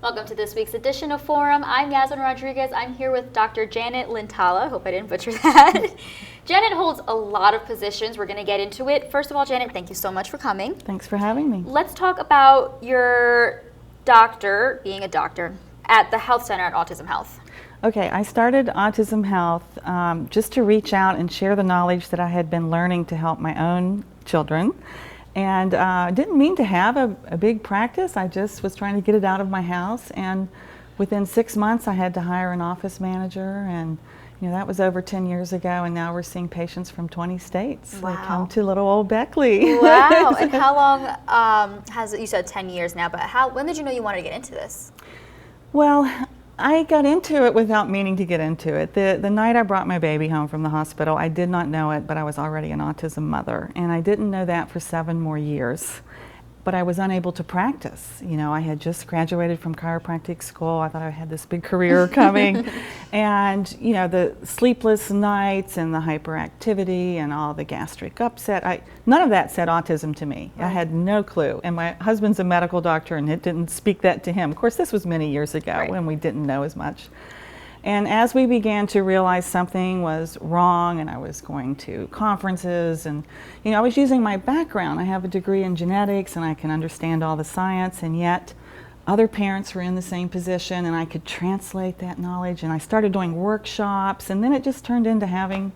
Welcome to this week's edition of Forum. I'm Yasmin Rodriguez. I'm here with Dr. Janet Lintala. Hope I didn't butcher that. Janet holds a lot of positions. We're going to get into it. First of all, Janet, thank you so much for coming. Thanks for having me. Let's talk about your doctor, being a doctor, at the health center at Autism Health. Okay, I started Autism Health just to reach out and share the knowledge that I had been learning to help my own children. And didn't mean to have a big practice. I just was trying to get it out of my house. And within 6 months, I had to hire an office manager. And that was over 10 years ago. And now we're seeing patients from 20 states. Wow. They come to little old Beckley. Wow. And how long has it, you said 10 years now, but when did you know you wanted to get into this? Well, I got into it without meaning to get into it. The night I brought my baby home from the hospital, I did not know it, but I was already an autism mother. And I didn't know that for 7 more years. But I was unable to practice. I had just graduated from chiropractic school. I thought I had this big career coming. And, the sleepless nights and the hyperactivity and all the gastric upset, none of that said autism to me. Right. I had no clue. And my husband's a medical doctor, and it didn't speak that to him. Of course, this was many years ago, right, when we didn't know as much. And as we began to realize something was wrong, and I was going to conferences, and I was using my background. I have a degree in genetics, and I can understand all the science, and yet other parents were in the same position, and I could translate that knowledge. And I started doing workshops, and then it just turned into having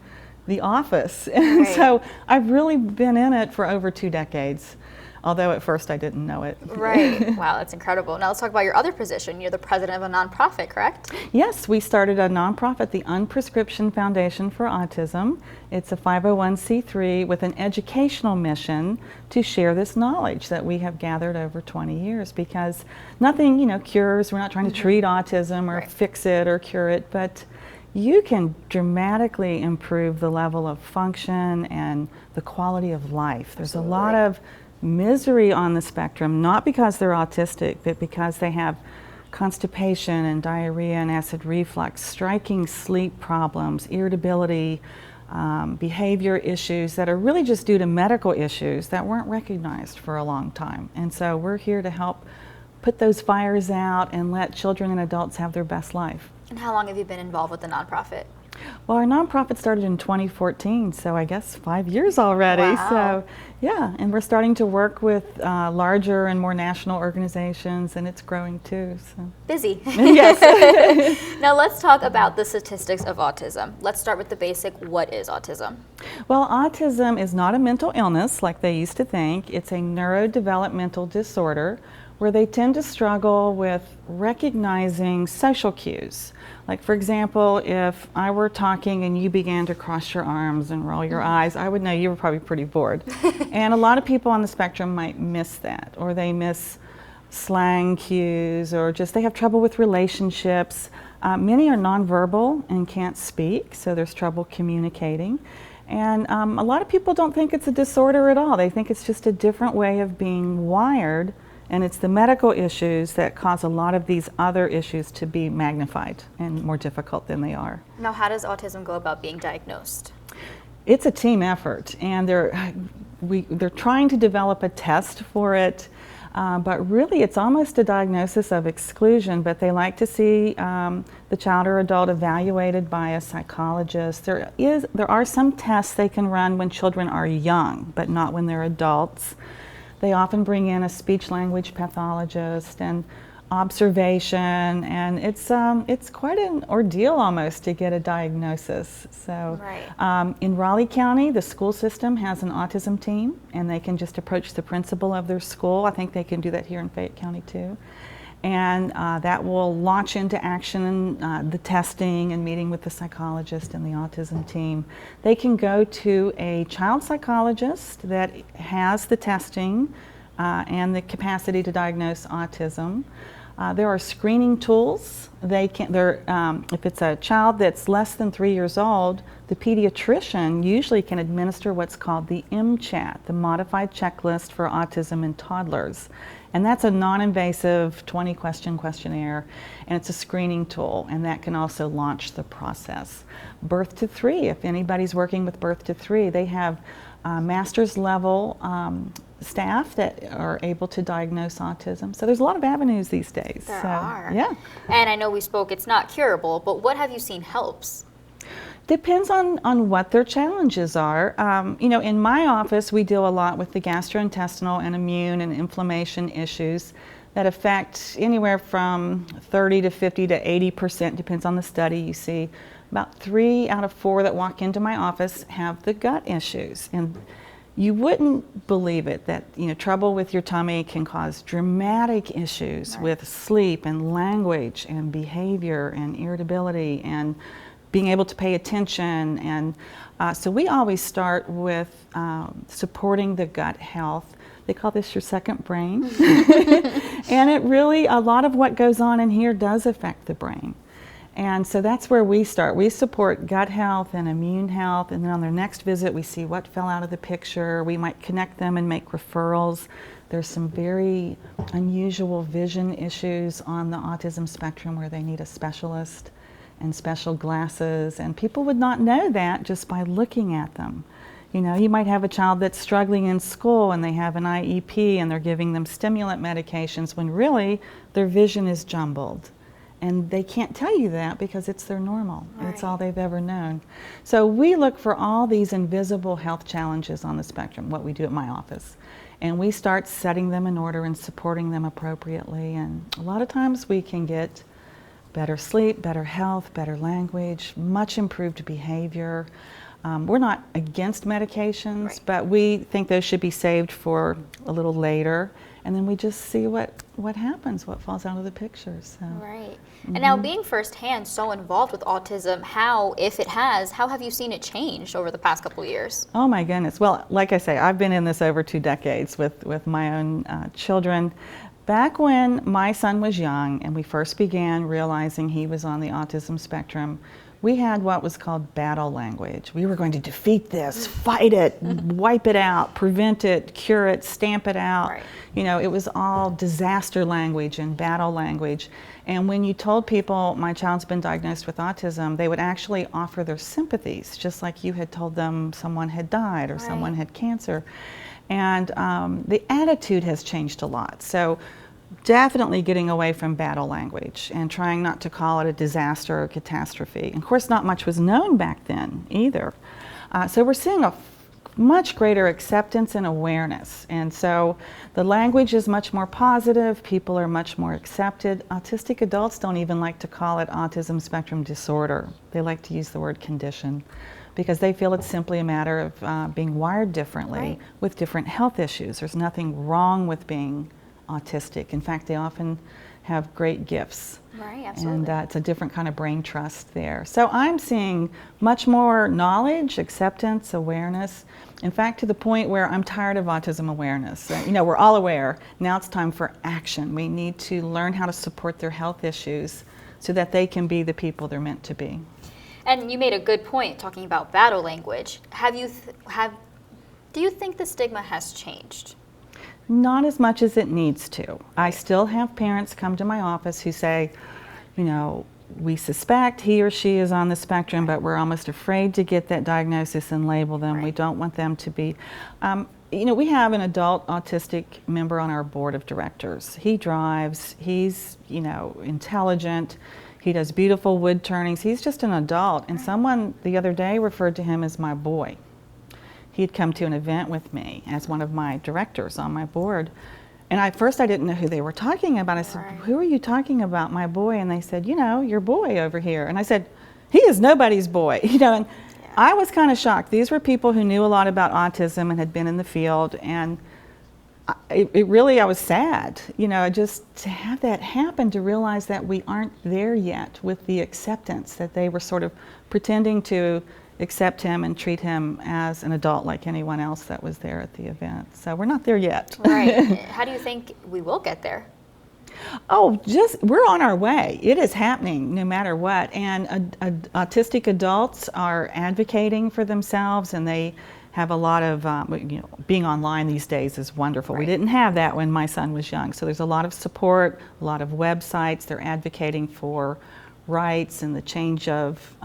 the office. And right. So I've really been in it for over 2 decades. Although at first I didn't know it. Right. Wow, that's incredible. Now let's talk about your other position. You're the president of a nonprofit, correct? Yes, we started a nonprofit, the Unprescribed Foundation for Autism. It's a 501c3 with an educational mission to share this knowledge that we have gathered over 20 years, because nothing, cures. We're not trying to treat autism or right. fix it or cure it, but you can dramatically improve the level of function and the quality of life. There's Absolutely. a lot of misery on the spectrum, not because they're autistic, but because they have constipation and diarrhea and acid reflux, striking sleep problems, irritability, behavior issues that are really just due to medical issues that weren't recognized for a long time. And so we're here to help put those fires out and let children and adults have their best life. And how long have you been involved with the nonprofit? Well, our nonprofit started in 2014, so I guess 5 years already. Wow. So, yeah, and we're starting to work with larger and more national organizations, and it's growing too. So. Busy. Yes. Now let's talk about the statistics of autism. Let's start with the basic. What is autism? Well, autism is not a mental illness like they used to think. It's a neurodevelopmental disorder where they tend to struggle with recognizing social cues. Like, for example, if I were talking and you began to cross your arms and roll your eyes, I would know you were probably pretty bored. And a lot of people on the spectrum might miss that, or they miss slang cues, or just they have trouble with relationships. Many are nonverbal and can't speak, so there's trouble communicating. And a lot of people don't think it's a disorder at all. They think it's just a different way of being wired. And it's the medical issues that cause a lot of these other issues to be magnified and more difficult than they are. Now, how does autism go about being diagnosed? It's a team effort, and they're trying to develop a test for it, but really it's almost a diagnosis of exclusion, but they like to see the child or adult evaluated by a psychologist. There are some tests they can run when children are young, but not when they're adults. They often bring in a speech-language pathologist and observation, and it's quite an ordeal almost to get a diagnosis. So right. In Raleigh County, the school system has an autism team, and they can just approach the principal of their school. I think they can do that here in Fayette County too. And that will launch into action the testing and meeting with the psychologist and the autism team. They can go to a child psychologist that has the testing and the capacity to diagnose autism. There are screening tools. If it's a child that's less than 3 years old, the pediatrician usually can administer what's called the MCHAT, the Modified Checklist for Autism in Toddlers. And that's a non-invasive 20-question questionnaire, and it's a screening tool, and that can also launch the process. Birth to 3, if anybody's working with birth to 3, they have master's level staff that are able to diagnose autism. So there's a lot of avenues these days. There so, are. Yeah. And I know we spoke, it's not curable, but what have you seen helps? Depends on what their challenges are. In my office, we deal a lot with the gastrointestinal and immune and inflammation issues that affect anywhere from 30 to 50 to 80%, depends on the study. You see about 3 out of 4 that walk into my office have the gut issues. And you wouldn't believe it that trouble with your tummy can cause dramatic issues with sleep and language and behavior and irritability and being able to pay attention. And so we always start with supporting the gut health. They call this your second brain. And it really, a lot of what goes on in here does affect the brain. And so that's where we start. We support gut health and immune health, and then on their next visit we see what fell out of the picture. We might connect them and make referrals. There's some very unusual vision issues on the autism spectrum where they need a specialist and special glasses, and people would not know that just by looking at them. You might have a child that's struggling in school and they have an IEP and they're giving them stimulant medications when really their vision is jumbled. And they can't tell you that because it's their normal. Right. It's all they've ever known. So we look for all these invisible health challenges on the spectrum, what we do at my office. And we start setting them in order and supporting them appropriately. And a lot of times we can get better sleep, better health, better language, much improved behavior. We're not against medications, right, but we think those should be saved for a little later. And then we just see what happens, what falls out of the picture. So. Right. Mm-hmm. And now being firsthand so involved with autism, how have you seen it change over the past couple of years? Oh my goodness. Well, like I say, I've been in this over 2 decades with my own children. Back when my son was young and we first began realizing he was on the autism spectrum, we had what was called battle language. We were going to defeat this, fight it, wipe it out, prevent it, cure it, stamp it out. Right. It was all disaster language and battle language. And when you told people my child's been diagnosed with autism, they would actually offer their sympathies, just like you had told them someone had died or right, someone had cancer. And the attitude has changed a lot. So definitely getting away from battle language and trying not to call it a disaster or catastrophe. And of course, not much was known back then either. So we're seeing a much greater acceptance and awareness. And so the language is much more positive. People are much more accepted. Autistic adults don't even like to call it autism spectrum disorder. They like to use the word condition because they feel it's simply a matter of being wired differently, right, with different health issues. There's nothing wrong with being autistic. In fact, they often have great gifts. Right, absolutely. And it's a different kind of brain trust there. So I'm seeing much more knowledge, acceptance, awareness. In fact, to the point where I'm tired of autism awareness. We're all aware. Now it's time for action. We need to learn how to support their health issues so that they can be the people they're meant to be. And you made a good point talking about battle language. Do you think the stigma has changed? Not as much as it needs to. I still have parents come to my office who say, we suspect he or she is on the spectrum, but we're almost afraid to get that diagnosis and label them. Right. We don't want them to be. We have an adult autistic member on our board of directors. He drives, he's, intelligent, he does beautiful wood turnings. He's just an adult. And someone the other day referred to him as my boy. He'd come to an event with me as one of my directors on my board. And at first I didn't know who they were talking about. I said, right, who are you talking about, my boy? And they said, your boy over here. And I said, he is nobody's boy. And yeah, I was kind of shocked. These were people who knew a lot about autism and had been in the field. And I was sad, just to have that happen, to realize that we aren't there yet with the acceptance, that they were sort of pretending to accept him and treat him as an adult like anyone else that was there at the event. So we're not there yet. Right. How do you think we will get there? Oh, we're on our way. It is happening no matter what. And autistic adults are advocating for themselves, and they have a lot of, being online these days is wonderful. Right. We didn't have that when my son was young. So there's a lot of support, a lot of websites. They're advocating for rights and the change of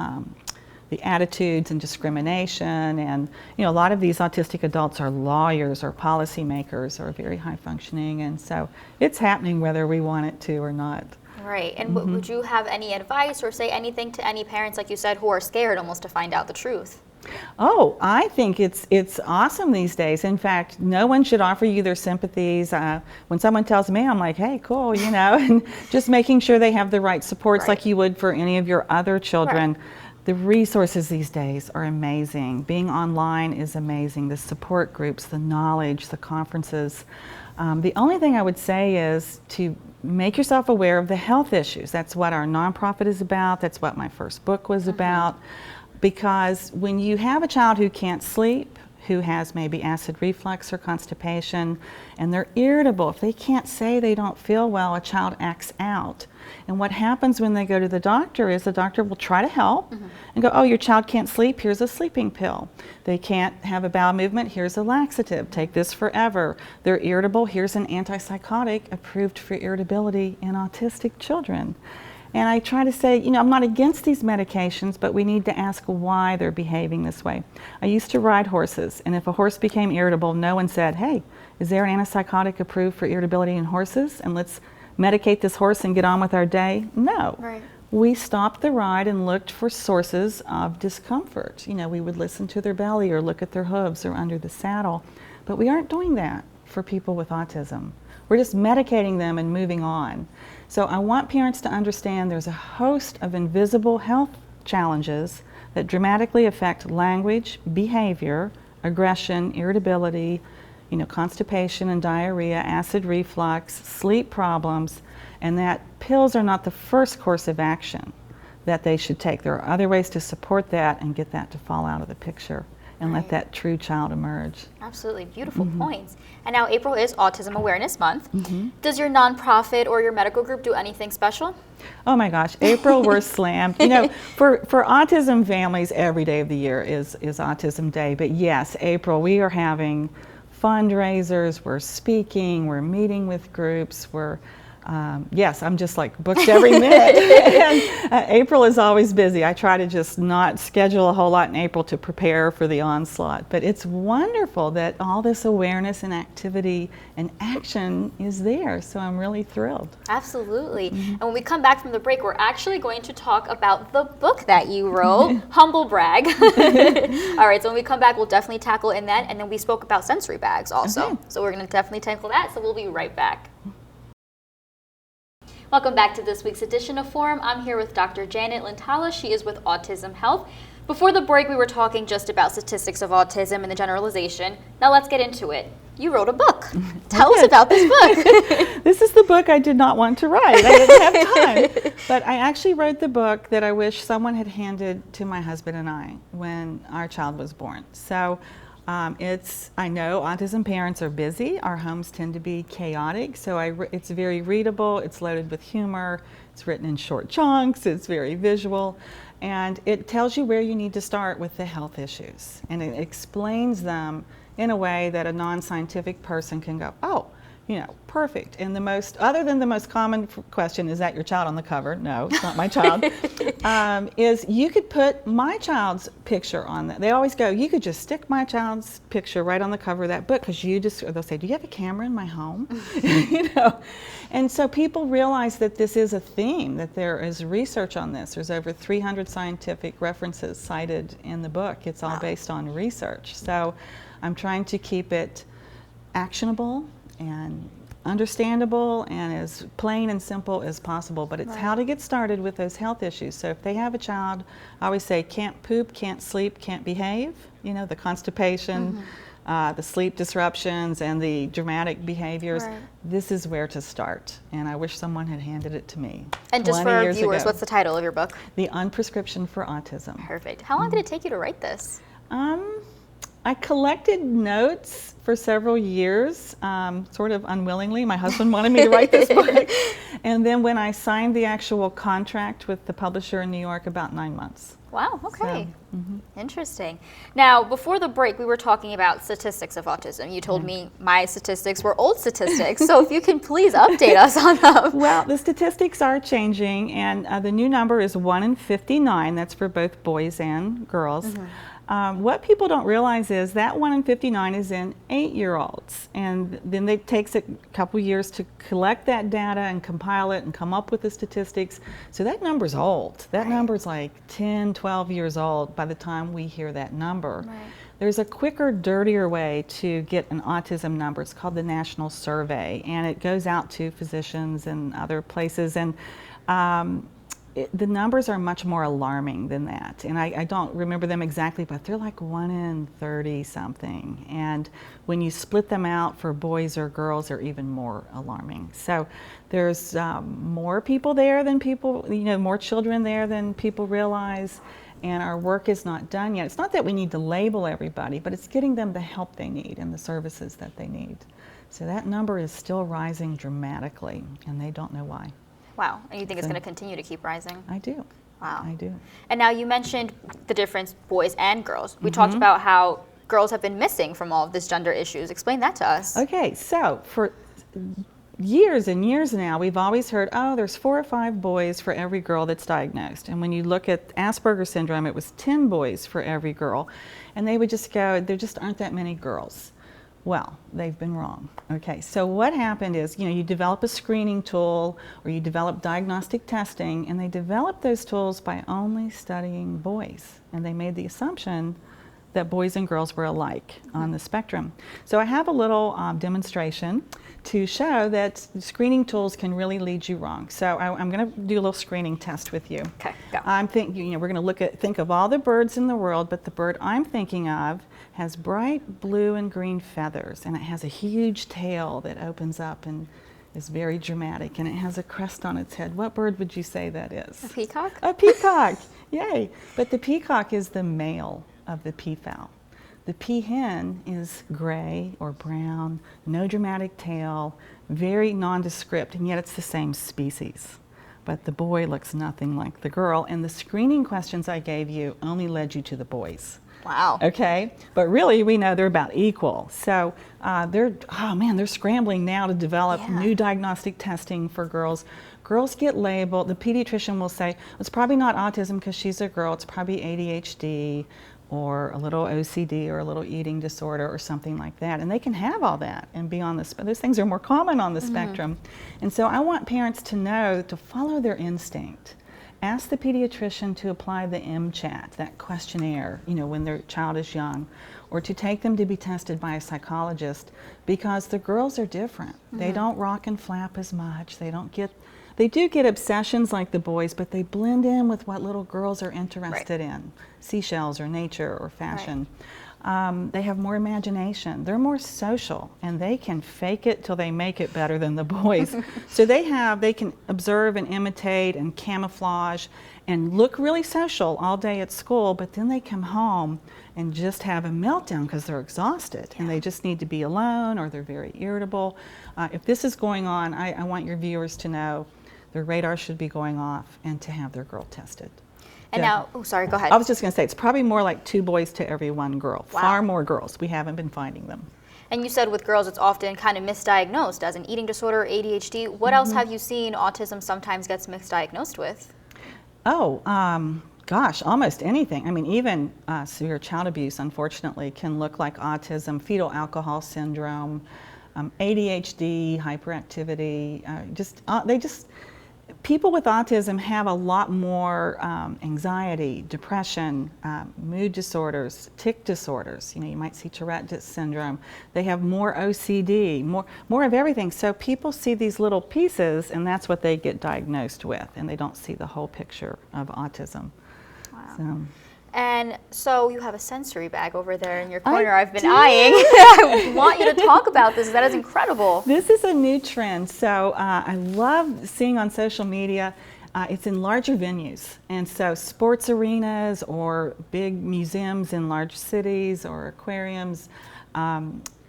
the attitudes and discrimination. And a lot of these autistic adults are lawyers or policymakers or very high functioning, and so it's happening whether we want it to or not. Right. And would you have any advice or say anything to any parents, like you said, who are scared almost to find out the truth? Oh, I think it's awesome these days. In fact, no one should offer you their sympathies. When someone tells me, I'm like, hey, cool, and just making sure they have the right supports like you would for any of your other children. The resources these days are amazing. Being online is amazing. The support groups, the knowledge, the conferences. The only thing I would say is to make yourself aware of the health issues. That's what our nonprofit is about. That's what my first book was about. Because when you have a child who can't sleep, who has maybe acid reflux or constipation, and they're irritable, if they can't say they don't feel well, a child acts out. And what happens when they go to the doctor is the doctor will try to help and go, oh, your child can't sleep, here's a sleeping pill. They can't have a bowel movement, here's a laxative, take this forever. They're irritable, here's an antipsychotic approved for irritability in autistic children. And I try to say, I'm not against these medications, but we need to ask why they're behaving this way. I used to ride horses, and if a horse became irritable, no one said, hey, is there an antipsychotic approved for irritability in horses? And let's medicate this horse and get on with our day. No. Right. We stopped the ride and looked for sources of discomfort. We would listen to their belly or look at their hooves or under the saddle. But we aren't doing that for people with autism. We're just medicating them and moving on. So I want parents to understand there's a host of invisible health challenges that dramatically affect language, behavior, aggression, irritability, constipation and diarrhea, acid reflux, sleep problems, and that pills are not the first course of action that they should take. There are other ways to support that and get that to fall out of the picture and let that true child emerge. Absolutely, beautiful points. And now April is Autism Awareness Month. Does your nonprofit or your medical group do anything special? Oh my gosh, April, we're slammed. For autism families, every day of the year is Autism Day. But yes, April, we are having fundraisers, we're speaking, we're meeting with groups, yes, I'm just like booked every minute. And April is always busy. I try to just not schedule a whole lot in April to prepare for the onslaught. But it's wonderful that all this awareness and activity and action is there. So I'm really thrilled. Absolutely. And when we come back from the break, we're actually going to talk about the book that you wrote, Humble Brag. All right, so when we come back, we'll definitely tackle in that. And then we spoke about sensory bags also. Okay. So we're going to definitely tackle that. So we'll be right back. Welcome back to this week's edition of Forum. I'm here with Dr. Janet Lintala. She is with Autism Health. Before the break, we were talking just about statistics of autism and the generalization. Now let's get into it. You wrote a book. Tell us about this book. This is the book I did not want to write. I didn't have time. But I actually wrote the book that I wish someone had handed to my husband and I when our child was born. So I know autism parents are busy. Our homes tend to be chaotic, so it's very readable, it's loaded with humor, it's written in short chunks, it's very visual, and it tells you where you need to start with the health issues. And it explains them in a way that a non-scientific person can go, oh, perfect. And other than the most common question, is that your child on the cover? No, it's not my child. Is you could put my child's picture on that. They always go, you could just stick my child's picture right on the cover of that book because they'll say, do you have a camera in my home? And so people realize that this is a theme, that there is research on this. There's over 300 scientific references cited in the book. It's all based on research. So I'm trying to keep it actionable and understandable and as plain and simple as possible, but it's how to get started with those health issues. So if they have a child, I always say can't poop, can't sleep, can't behave, the constipation, the sleep disruptions and the dramatic behaviors, this is where to start. And I wish someone had handed it to me. And just for our viewers, what's the title of your book? The Unprescription for Autism. Perfect. How long did it take you to write this? I collected notes for several years, sort of unwillingly. My husband wanted me to write this book. And then when I signed the actual contract with the publisher in New York, about 9 months. Wow, okay. So, Interesting. Now, before the break, we were talking about statistics of autism. You told me my statistics were old statistics, so if you can please update us on them. well, the statistics are changing, and the new number is 1 in 59. That's for both boys and girls. What people don't realize is that 1 in 59 is in 8-year-olds, and then it takes a couple years to collect that data and compile it and come up with the statistics. So that number's old. That number's like 10, 12 years old by the time we hear that number. Right. There's a quicker, dirtier way to get an autism number. It's called the National Survey, and it goes out to physicians and other places, and the numbers are much more alarming than that. And I don't remember them exactly, but they're like 1 in 30 something. And when you split them out for boys or girls, they're even more alarming. So there's more people there than people, more children there than people realize. And our work is not done yet. It's not that we need to label everybody, but it's getting them the help they need and the services that they need. So that number is still rising dramatically, and they don't know why. Wow, and you think it's going to continue to keep rising? I do. Wow. I do. And now you mentioned the difference, boys and girls. We talked about how girls have been missing from all of these gender issues. Explain that to us. Okay, so for years and years now, we've always heard, oh, there's 4 or 5 boys for every girl that's diagnosed. And when you look at Asperger's syndrome, it was 10 boys for every girl. And they would just go, there just aren't that many girls. Well, they've been wrong. Okay, so what happened is, you develop a screening tool or you develop diagnostic testing, and they developed those tools by only studying boys. And they made the assumption that boys and girls were alike on the spectrum. So I have a little demonstration to show that screening tools can really lead you wrong. So I'm going to do a little screening test with you. Okay, go. I'm thinking, we're going to think of all the birds in the world, but the bird I'm thinking of has bright blue and green feathers, and it has a huge tail that opens up and is very dramatic, and it has a crest on its head. What bird would you say that is? A peacock? A peacock, yay. But the peacock is the male of the peafowl. The peahen is gray or brown, no dramatic tail, very nondescript, and yet it's the same species. But the boy looks nothing like the girl, and the screening questions I gave you only led you to the boys. Wow. Okay, but really we know they're about equal. So they're scrambling now to develop new diagnostic testing for girls. Girls get labeled, the pediatrician will say, it's probably not autism because she's a girl, it's probably ADHD or a little OCD or a little eating disorder or something like that. And they can have all that and be on the those things are more common on the spectrum. And so I want parents to know to follow their instinct. Ask the pediatrician to apply the MCHAT, that questionnaire, when their child is young, or to take them to be tested by a psychologist, because the girls are different. They don't rock and flap as much. They do get obsessions like the boys, but they blend in with what little girls are interested in, seashells or nature or fashion. They have more imagination. They're more social, and they can fake it till they make it better than the boys. So they can observe and imitate and camouflage and look really social all day at school, but then they come home and just have a meltdown because they're exhausted and they just need to be alone, or they're very irritable. If this is going on, I want your viewers to know their radar should be going off and to have their girl tested. And now, sorry, go ahead. I was just going to say, it's probably more like 2 boys to every 1 girl. Wow. Far more girls. We haven't been finding them. And you said with girls, it's often kind of misdiagnosed as an eating disorder, ADHD. What else have you seen autism sometimes gets misdiagnosed with? Oh, gosh, almost anything. I mean, even severe child abuse, unfortunately, can look like autism, fetal alcohol syndrome, ADHD, hyperactivity. People with autism have a lot more anxiety, depression, mood disorders, tic disorders. You might see Tourette syndrome. They have more OCD, more of everything. So people see these little pieces, and that's what they get diagnosed with, and they don't see the whole picture of autism. Wow. So. And so you have a sensory bag over there in your corner I've been do. eyeing. I want you to talk about this. That is incredible. This is a new trend. So I love seeing on social media, it's in larger venues. And so sports arenas or big museums in large cities or aquariums,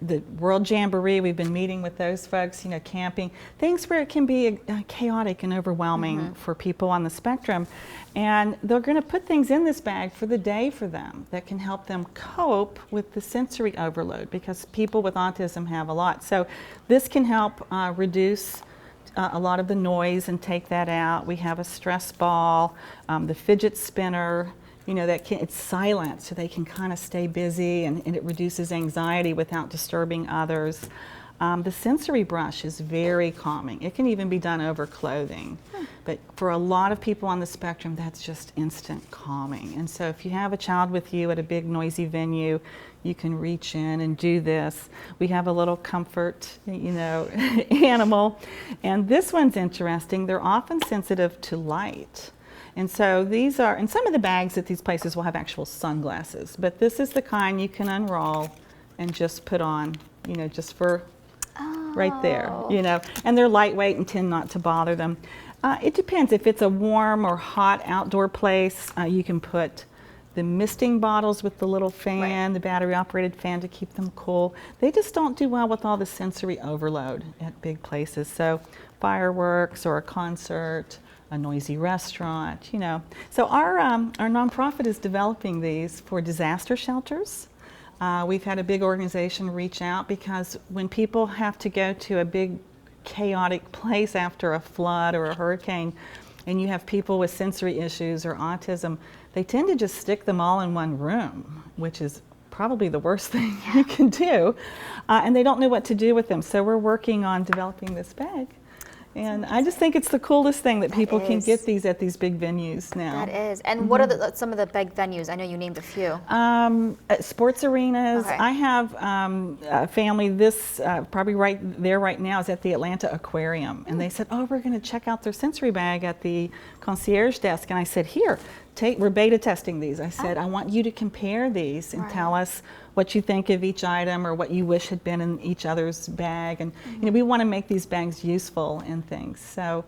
the World Jamboree, we've been meeting with those folks, camping, things where it can be chaotic and overwhelming for people on the spectrum. And they're going to put things in this bag for the day for them that can help them cope with the sensory overload, because people with autism have a lot. So this can help reduce a lot of the noise and take that out. We have a stress ball, the fidget spinner, it's silent, so they can kind of stay busy, and it reduces anxiety without disturbing others. The sensory brush is very calming. It can even be done over clothing. But for a lot of people on the spectrum, that's just instant calming. And so if you have a child with you at a big noisy venue, you can reach in and do this. We have a little comfort, animal. And this one's interesting. They're often sensitive to light. And so these are, and some of the bags at these places will have actual sunglasses, but this is the kind you can unroll and just put on, just for right there, and they're lightweight and tend not to bother them. It depends. If it's a warm or hot outdoor place, you can put the misting bottles with the little fan, the battery operated fan to keep them cool. They just don't do well with all the sensory overload at big places. So fireworks or a concert, a noisy restaurant, So our nonprofit is developing these for disaster shelters. We've had a big organization reach out because when people have to go to a big chaotic place after a flood or a hurricane, and you have people with sensory issues or autism, they tend to just stick them all in one room, which is probably the worst thing you can do. And they don't know what to do with them. So we're working on developing this bag. And I just think it's the coolest thing that people can get these at these big venues now. That is. And what are some of the big venues? I know you named a few. Sports arenas. Okay. I have a family, probably right there right now is at the Atlanta Aquarium. And they said, oh, we're going to check out their sensory bag at the concierge desk. And I said, here, we're beta testing these. I said, I want you to compare these and tell us what you think of each item or what you wish had been in each other's bag. And we want to make these bags useful and things. So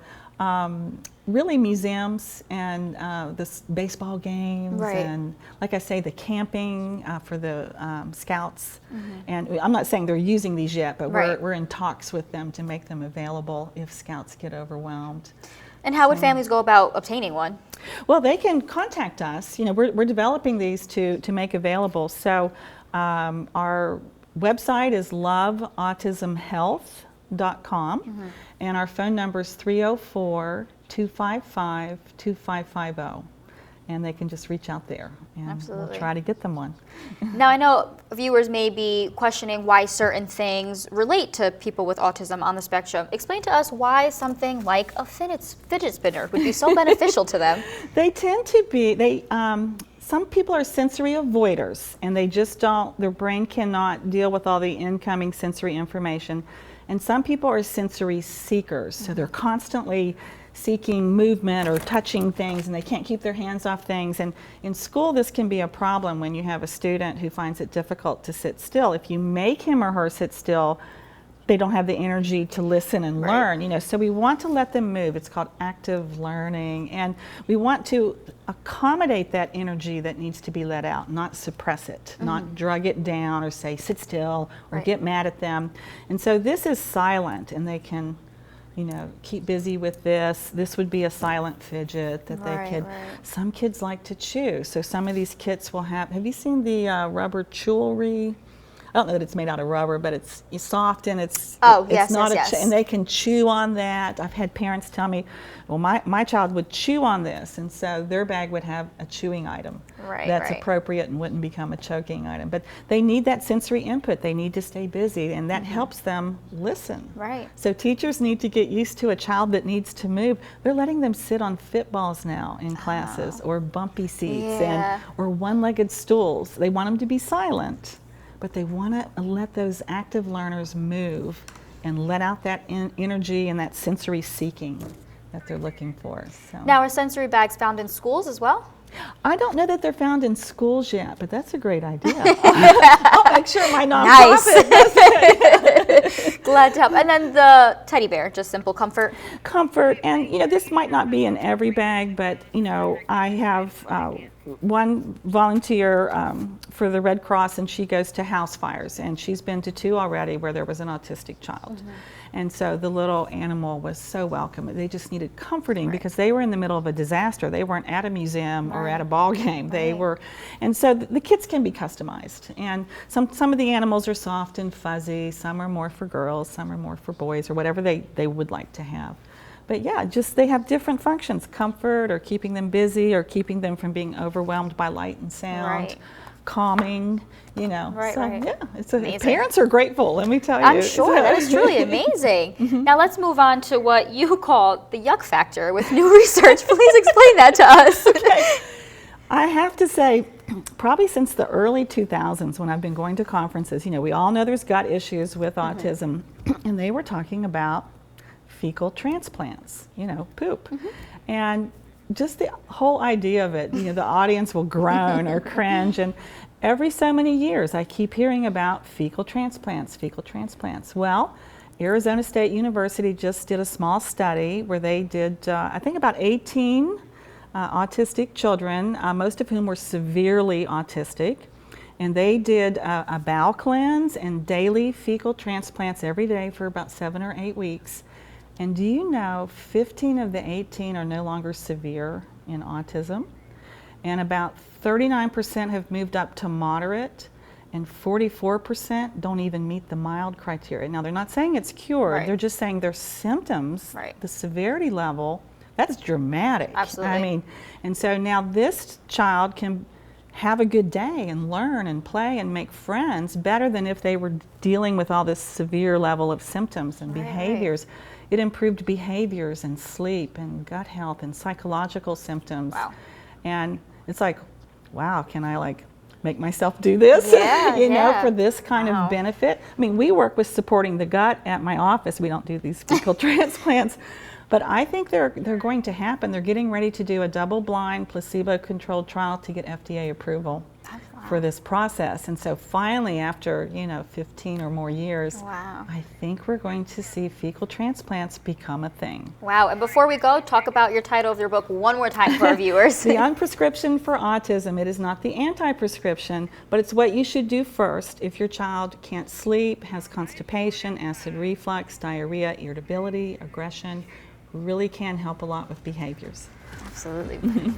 really museums and the baseball games and, like I say, the camping for the scouts. And I'm not saying they're using these yet, but we're in talks with them to make them available if scouts get overwhelmed. And how would families go about obtaining one? Well, they can contact us. We're developing these to make available. So our website is loveautismhealth.com, and our phone number is 304-255-2550. And they can just reach out there, and we'll try to get them one. Now, I know viewers may be questioning why certain things relate to people with autism on the spectrum. Explain to us why something like a fidget spinner would be so beneficial to them. They tend to be, some people are sensory avoiders, and they just their brain cannot deal with all the incoming sensory information. And some people are sensory seekers, so they're constantly seeking movement or touching things, and they can't keep their hands off things. And in school, this can be a problem when you have a student who finds it difficult to sit still. If you make him or her sit still, they don't have the energy to listen and learn. So we want to let them move. It's called active learning, and we want to accommodate that energy that needs to be let out, not suppress it, not drug it down or say sit still or get mad at them. And so this is silent, and they can keep busy with this. This would be a silent fidget that they could. Some kids like to chew, so some of these kits will have you seen the rubber jewelry? I don't know that it's made out of rubber, but it's soft and it's and they can chew on that. I've had parents tell me, well, my child would chew on this, and so their bag would have a chewing item that's appropriate and wouldn't become a choking item. But they need that sensory input. They need to stay busy, and that helps them listen. So teachers need to get used to a child that needs to move. They're letting them sit on footballs now in classes, or bumpy seats, or one-legged stools. They want them to be silent, but they want to let those active learners move and let out that energy and that sensory seeking that they're looking for. So. Now, are sensory bags found in schools as well? I don't know that they're found in schools yet, but that's a great idea. I'll make sure my nonprofit does it. Glad to help. And then the teddy bear, just simple comfort. Comfort, and this might not be in every bag, but I have one volunteer for the Red Cross, and she goes to house fires, and she's been to 2 already where there was an autistic child. And so the little animal was so welcome. They just needed comforting because they were in the middle of a disaster. They weren't at a museum or at a ball game. They were, and so the kits can be customized. And some of the animals are soft and fuzzy. Some are more for girls. Some are more for boys, or whatever they would like to have. But yeah, just they have different functions: comfort, or keeping them busy, or keeping them from being overwhelmed by light and sound, calming, you know. Yeah, it's parents are grateful, let me tell you. I'm sure, that is truly amazing. Now let's move on to what you call the yuck factor with new research. Please explain that to us. Okay. I have to say, probably since the early 2000s, when I've been going to conferences, you know, we all know there's gut issues with autism, and they were talking about fecal transplants, you know, poop. And just the whole idea of it, you know, the audience will groan or cringe, and every so many years I keep hearing about fecal transplants, fecal transplants. Well, Arizona State University just did a small study where they did, I think, about 18 autistic children, most of whom were severely autistic, and they did a bowel cleanse and daily fecal transplants every day for about 7 or 8 weeks. And do you know 15 of the 18 are no longer severe in autism, and about 39% have moved up to moderate, and 44% don't even meet the mild criteria. Now, they're not saying it's cured, they're just saying their symptoms, the severity level, that's dramatic. Absolutely. I mean, and so now this child can have a good day and learn and play and make friends better than if they were dealing with all this severe level of symptoms and behaviors. It improved behaviors and sleep and gut health and psychological symptoms. And it's like, wow, can I like make myself do this? You know, for this kind of benefit. I mean, we work with supporting the gut at my office. We don't do these fecal transplants. But I think they're going to happen. They're getting ready to do a double-blind, placebo-controlled trial to get FDA approval for this process. And so finally, after, you know, 15 or more years, I think we're going to see fecal transplants become a thing. Wow. And before we go, talk about your title of your book one more time for our viewers. The Unprescription for Autism. It is not the anti-prescription, but it's what you should do first if your child can't sleep, has constipation, acid reflux, diarrhea, irritability, aggression. Really can help a lot with behaviors. Absolutely.